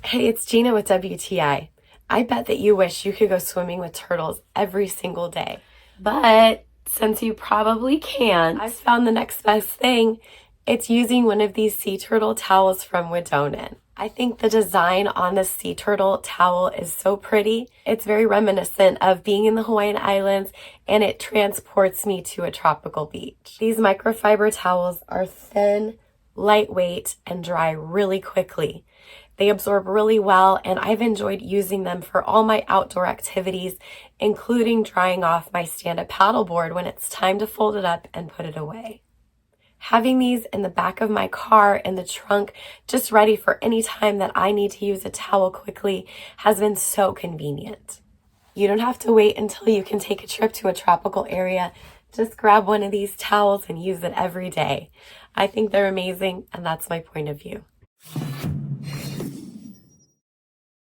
Hey, it's Gina with WTI. I bet that you wish you could go swimming with turtles every single day. But since you probably can't, I've found the next best thing. It's using one of these sea turtle towels from Widdonen. I think the design on the sea turtle towel is so pretty. It's very reminiscent of being in the Hawaiian Islands, and it transports me to a tropical beach. These microfiber towels are thin, lightweight, and dry really quickly. They absorb really well, and I've enjoyed using them for all my outdoor activities, including drying off my stand-up paddleboard when it's time to fold it up and put it away. Having these in the back of my car in the trunk, just ready for any time that I need to use a towel quickly, has been so convenient. You don't have to wait until you can take a trip to a tropical area. Just grab one of these towels and use it every day. I think they're amazing, and that's my point of view.